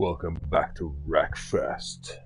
Welcome back to Wreckfest.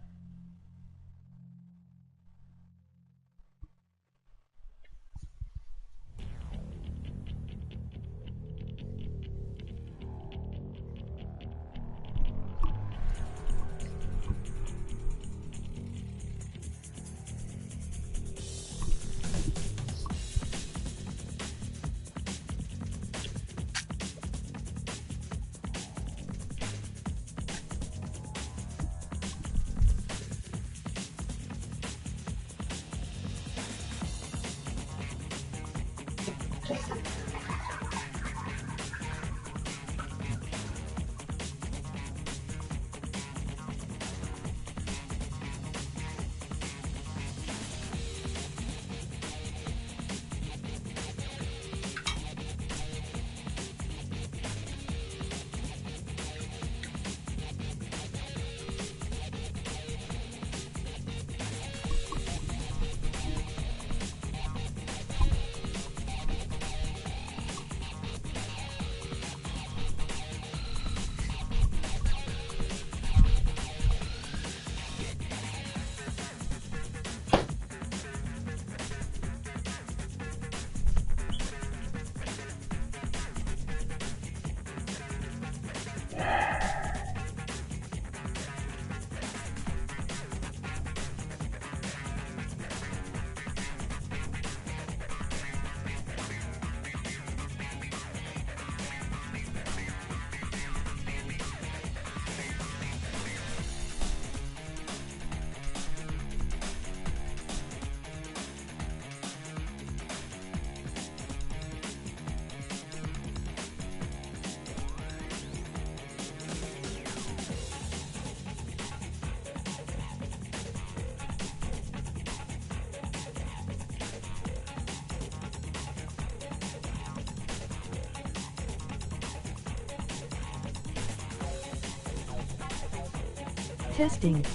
Testing.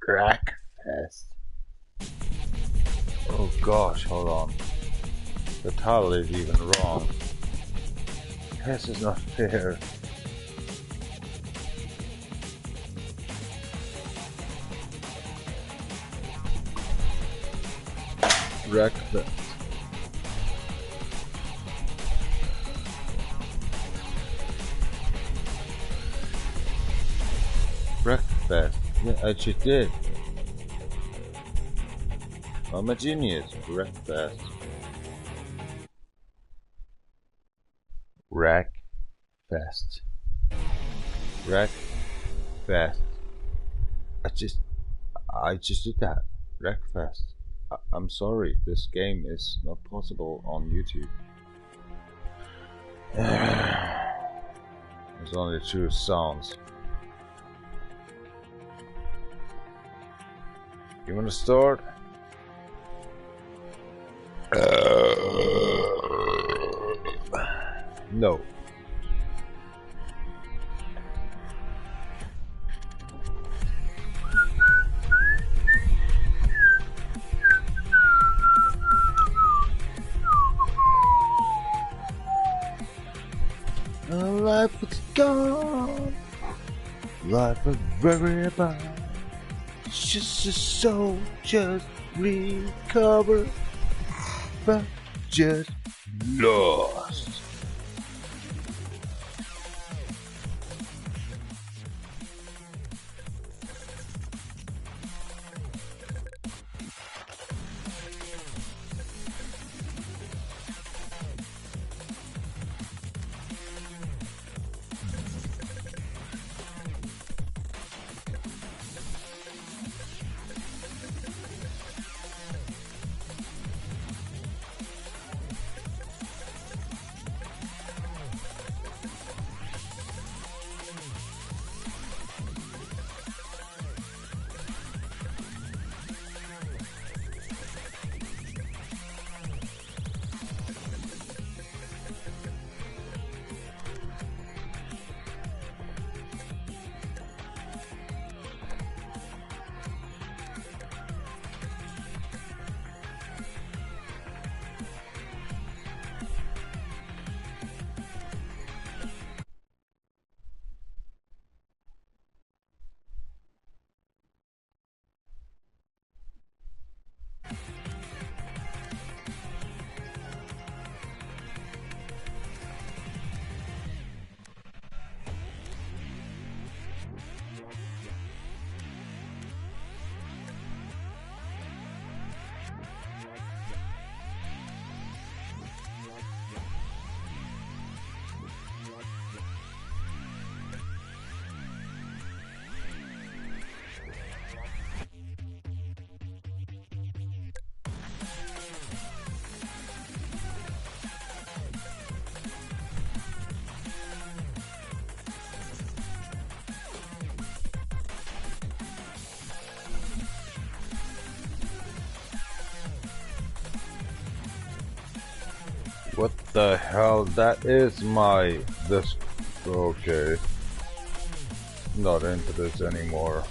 Wreckfest. Oh gosh, hold on. The title is even wrong. This is not fair. Wreckfest. Wreckfest. Yeah, I just did. I'm a genius. Wreckfest. Wreckfest. Wreckfest. I just did that. Wreckfest. I'm sorry. This game is not possible on YouTube. There's only 2 sounds. You wanna start? No. Life is gone. Life is very bad. Just a soul, just recover, but just Lost. What the hell? That is my... this... okay. Not into this anymore.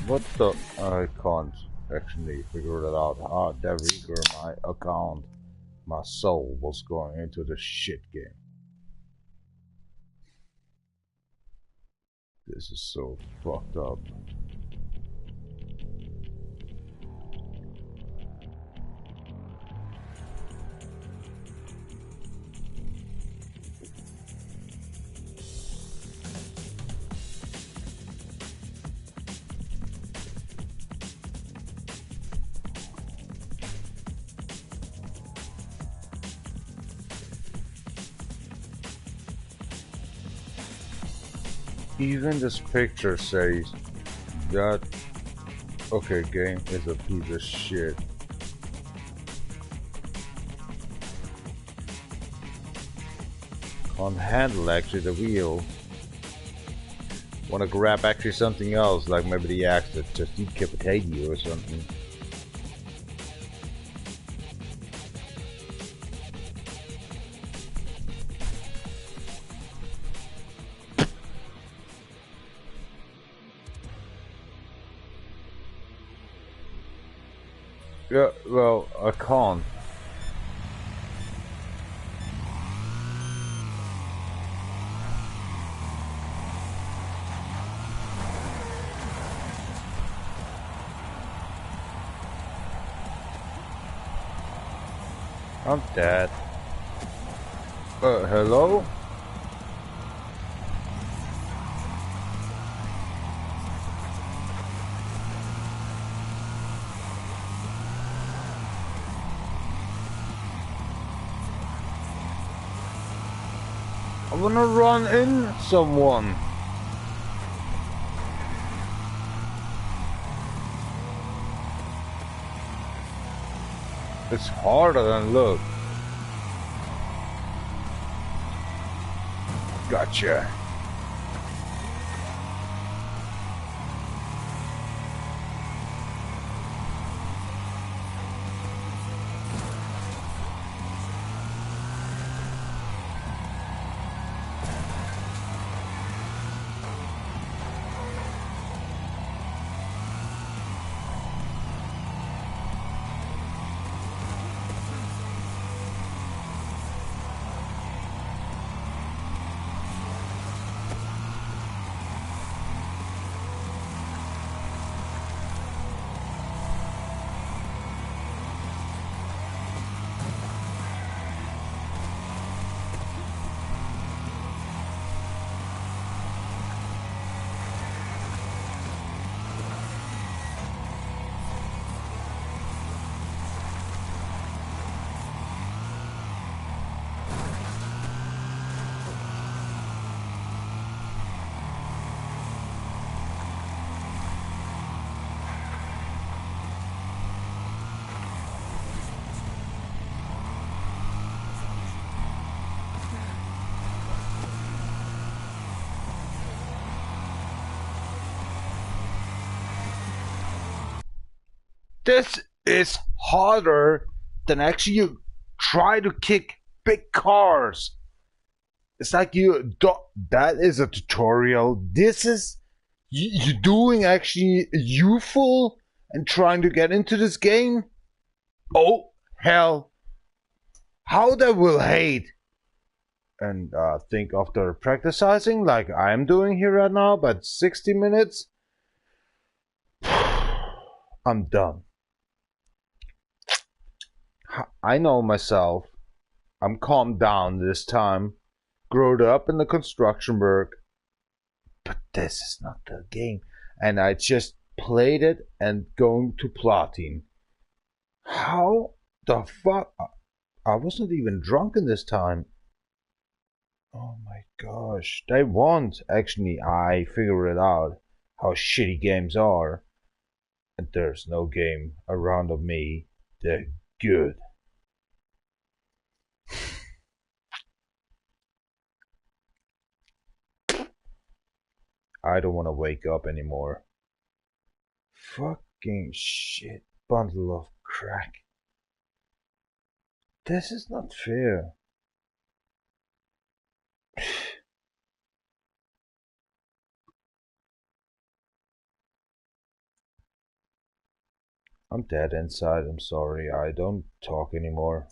What the... I can't actually figure it out. Ah, DjVolgin, my account. My soul was going into the shit game. This is so fucked up. Even this picture says that, okay, game is a piece of shit. Can't handle actually the wheel. Wanna grab actually something else, like maybe the axe that just decapitate you or something. Yeah, well, I can't. I'm dead. Hello? I wanna run in someone. It's harder than look. Gotcha. This is harder than actually you try to kick big cars. It's like that is a tutorial. This is you doing actually Youthful and trying to get into this game. Oh hell, how they will hate. And think after practicing like I'm doing here right now, but 60 minutes, I'm done. I know myself. I'm calmed down this time. Growed up in the construction work. But this is not the game. And I just played it and going to platin. How the fuck? I wasn't even drunk in this time. Oh my gosh. They won't. Actually, I figured it out. How shitty games are. And there's no game around of me. They're good. I don't want to wake up anymore. Fucking shit. Bundle of crack. This is not fair. I'm dead inside, I'm sorry. I don't talk anymore.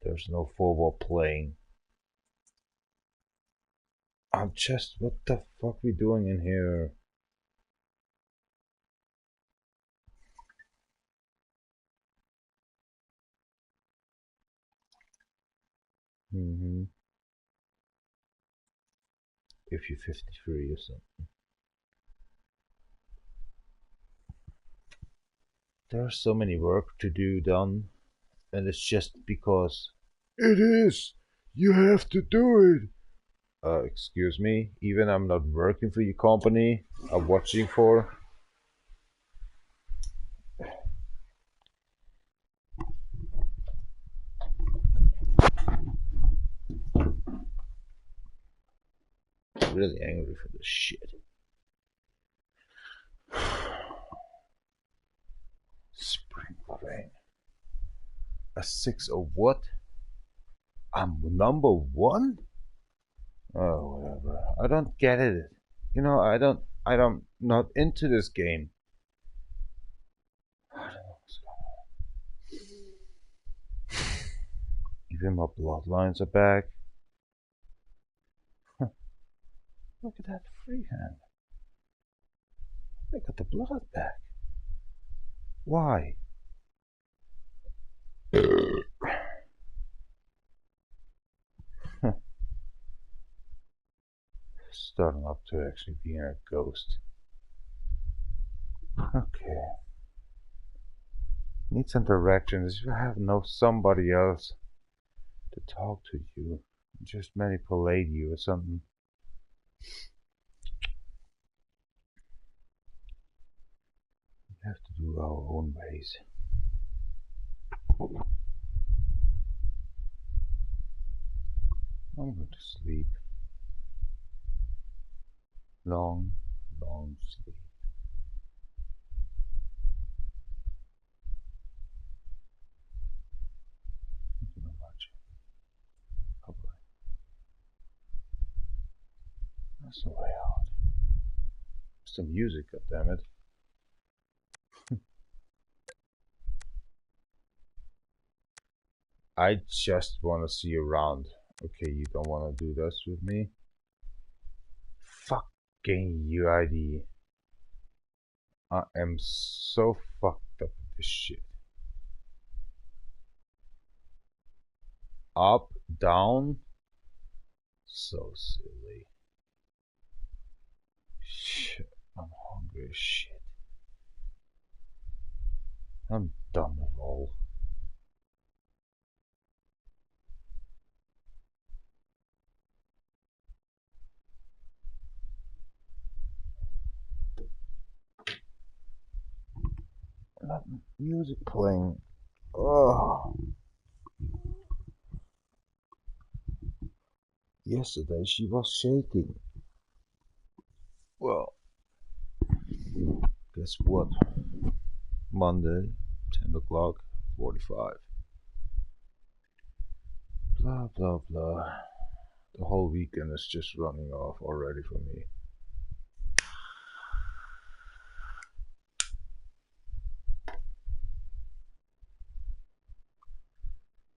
There's no football playing. I'm just, what the fuck we doing in here? If you're 53 or something. There's so many work to do done, and it's just because it is. You have to do it. Excuse me. Even I'm not working for your company. I'm watching for. I'm really angry for this shit. Spring rain. A 6 or what? I'm number 1? Oh, whatever. I don't get it. You know, I'm not into this game. I don't know what's going on. Even my bloodlines are back. Look at that freehand. I got the blood back. Why? Starting up to actually being a ghost. Okay. Need some directions. You have somebody else to talk to you. Just manipulate you or something. We have to do our own ways. I'm going to sleep. Long, long sleep. Thank you very much. Bye-bye. That's the way out. Some music, goddammit. I just want to see you around. Okay, you don't want to do this with me? Fucking UID. I am so fucked up with this shit. Up, down. So silly. Shit, I'm hungry as shit. I'm done with all. Not music playing. Oh. Yesterday she was shaking. Well, guess what? Monday, 10 o'clock, 45. Blah, blah, blah. The whole weekend is just running off already for me.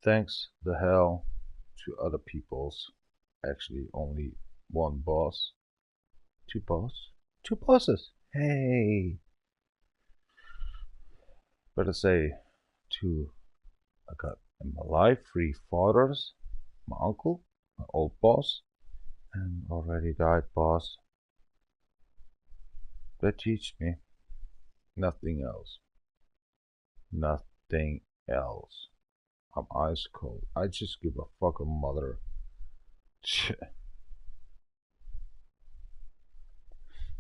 Thanks the hell to other people's. Actually, only one boss. Two bosses. Hey. Better say two. I got in my life 3 fathers, my uncle, my old boss, and already died boss. That teach me nothing else. Nothing else. I'm ice cold. I just give a fucking mother.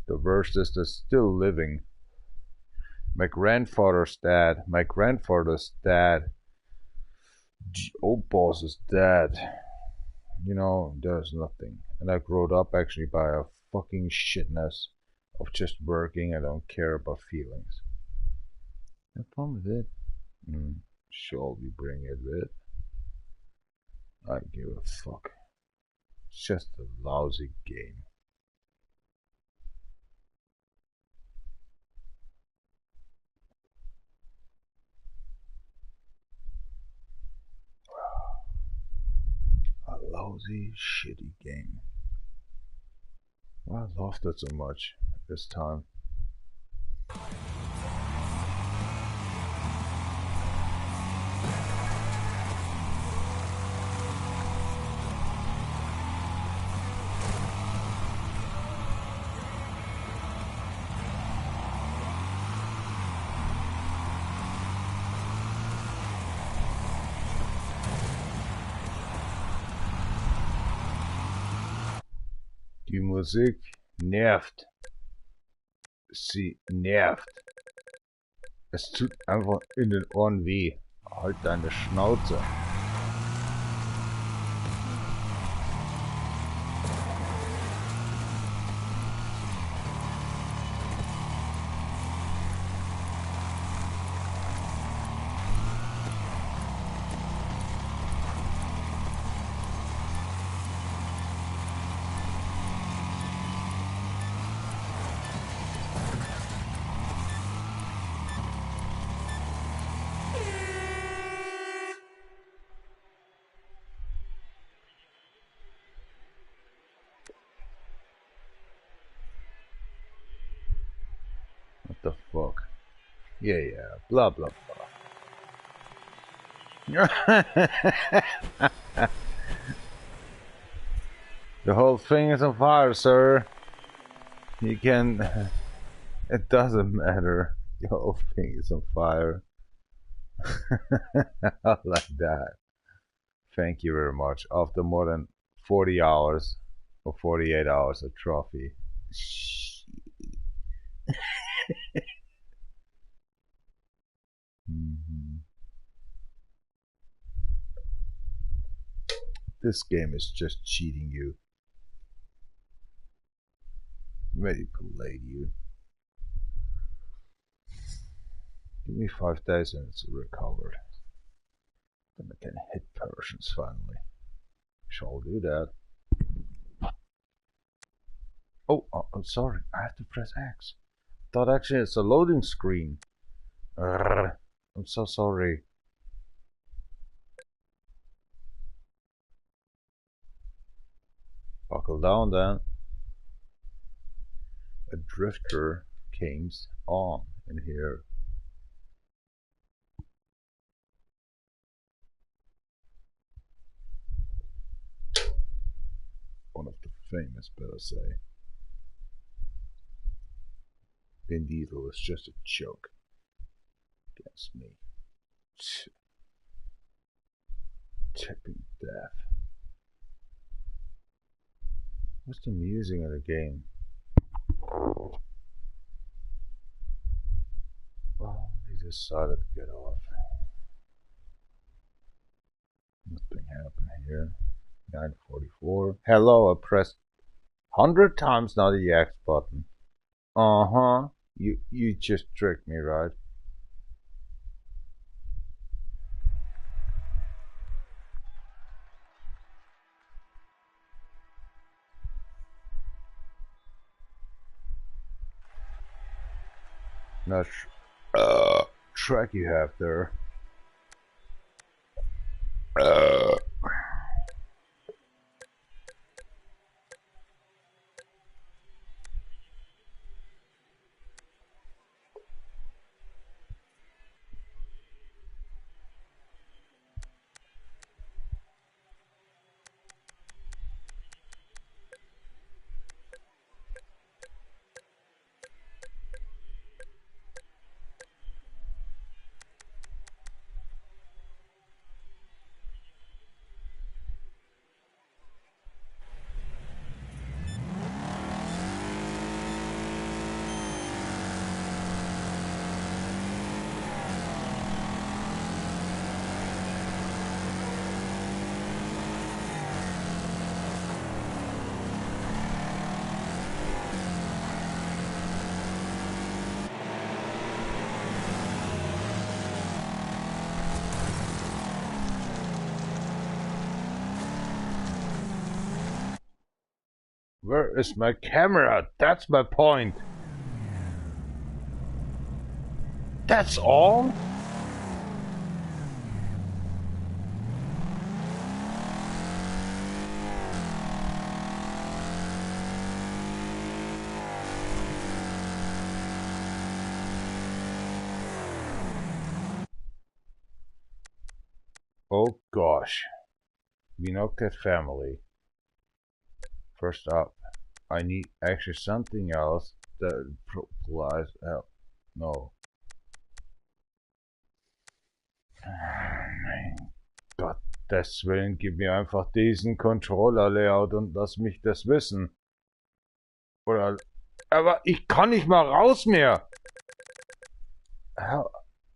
The worst is they're still living. My grandfather's dad. Old boss is dead. You know, there's nothing. And I grew up actually by a fucking shitness of just working. I don't care about feelings. No problem with it. Shall we bring it with? I give a fuck. It's just a lousy game. A lousy, shitty game. Well, I loved it so much this time. Die Musik nervt. Sie nervt. Es tut einfach in den Ohren weh. Halt deine Schnauze. What the fuck? Yeah, blah blah blah. The whole thing is on fire, sir. You can... It doesn't matter. The whole thing is on fire. Like that. Thank you very much. After more than 40 hours or 48 hours, a trophy. This game is just cheating you. Manipulate you. Give me 5 days and it's recovered. Then I can hit Persians finally. Shall do that. Oh, I'm sorry. I have to press X. Thought actually it's a loading screen. I'm so sorry. Buckle down then. A drifter came on in here. One of the famous, better say. Vin Diesel is just a joke against me. Tipping death. What's the music of the game? Well, he decided to get off. Nothing happened here. 9:44. Hello, I pressed 100 times now the X button. You just tricked me, right? Not track you have there. Where is my camera? That's my point. That's all? Oh gosh. We not get family. First up, I need actually something else that applies. No. Mein Gott, deswegen gib mir einfach diesen Controller-Layout und lass mich das wissen. Oder. Aber ich kann nicht mal raus mehr.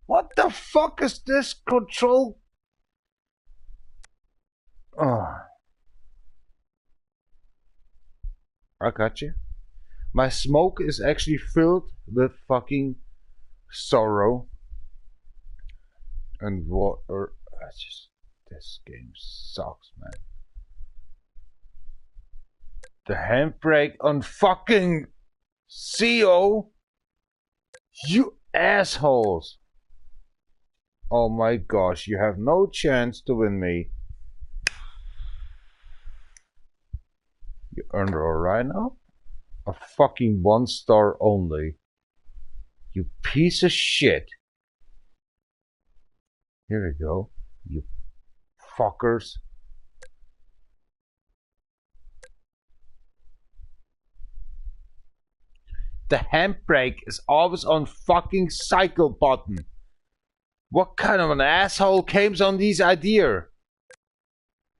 What the fuck is this control? Oh. I got you. My smoke is actually filled with fucking sorrow and water. This game sucks, man. The handbrake on fucking CO. You assholes. Oh my gosh, you have no chance to win me. You earned a rhino? A fucking 1 star only. You piece of shit. Here we go. You fuckers. The handbrake is always on fucking cycle button. What kind of an asshole came on this idea?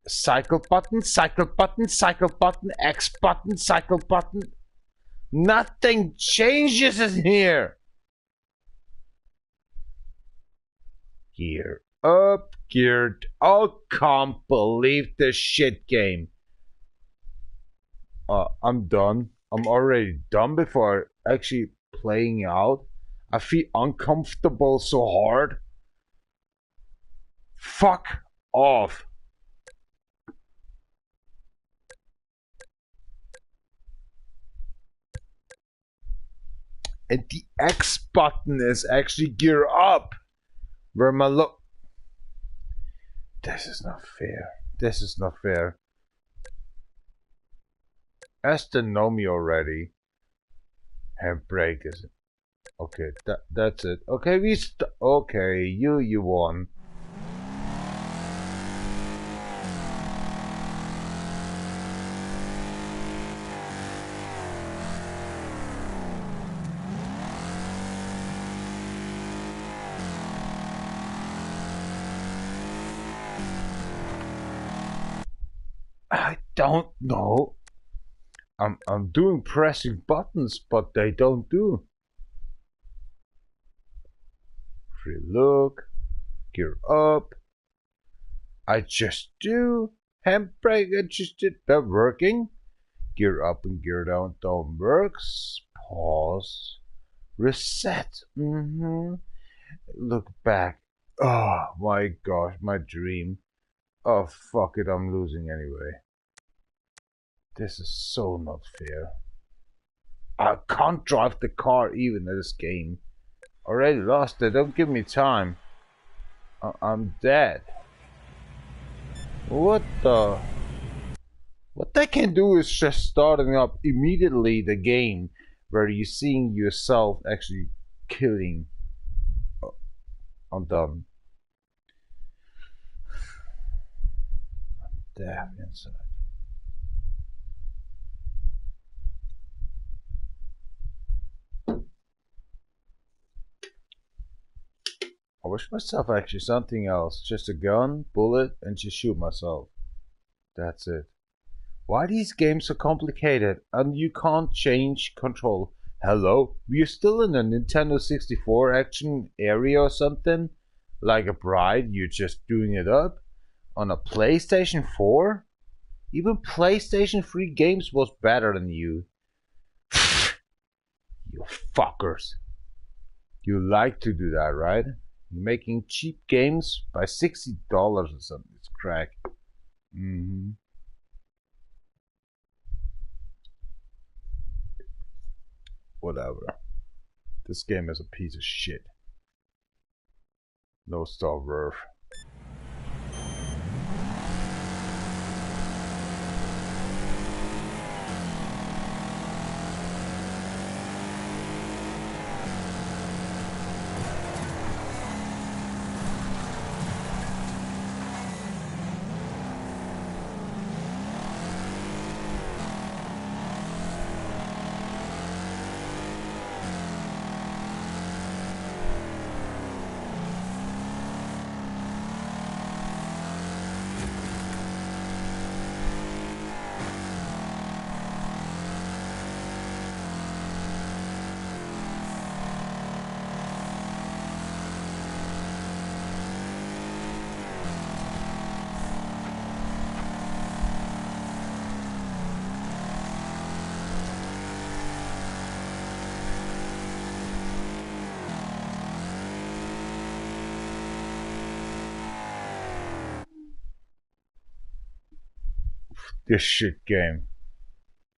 Cycle button, cycle button, cycle button, X button, cycle button. Nothing changes in here. Gear up, geared. Oh, can't believe this shit game. I'm done. I'm already done before actually playing out. I feel uncomfortable so hard. Fuck off. And the X button is actually gear up. Where my look. This is not fair. This is not fair. Aston know me already. Handbrake is it? Okay, that's it. Okay, okay, you won. I don't know. I'm doing pressing buttons, but they don't do. Free look, gear up. I just do handbrake adjusted. That working. Gear up and gear down don't works. Pause. Reset. Look back. Oh my gosh, my dream. Oh fuck it, I'm losing anyway. This is so not fair. I can't drive the car even in this game. Already lost it. Don't give me time. I'm dead. What the? What they can do is just starting up immediately the game where you're seeing yourself actually killing. Oh, I'm done. Death inside. I wish myself actually something else. Just a gun, bullet, and just shoot myself. That's it. Why are these games so complicated and you can't change control? Hello? We're still in a Nintendo 64 action area or something? Like a bride, you're just doing it up? On a PlayStation 4? Even PlayStation 3 games was better than you. You fuckers. You like to do that, right? You're making cheap games by $60 or something. It's crack. Whatever. This game is a piece of shit. No star worth. This shit game.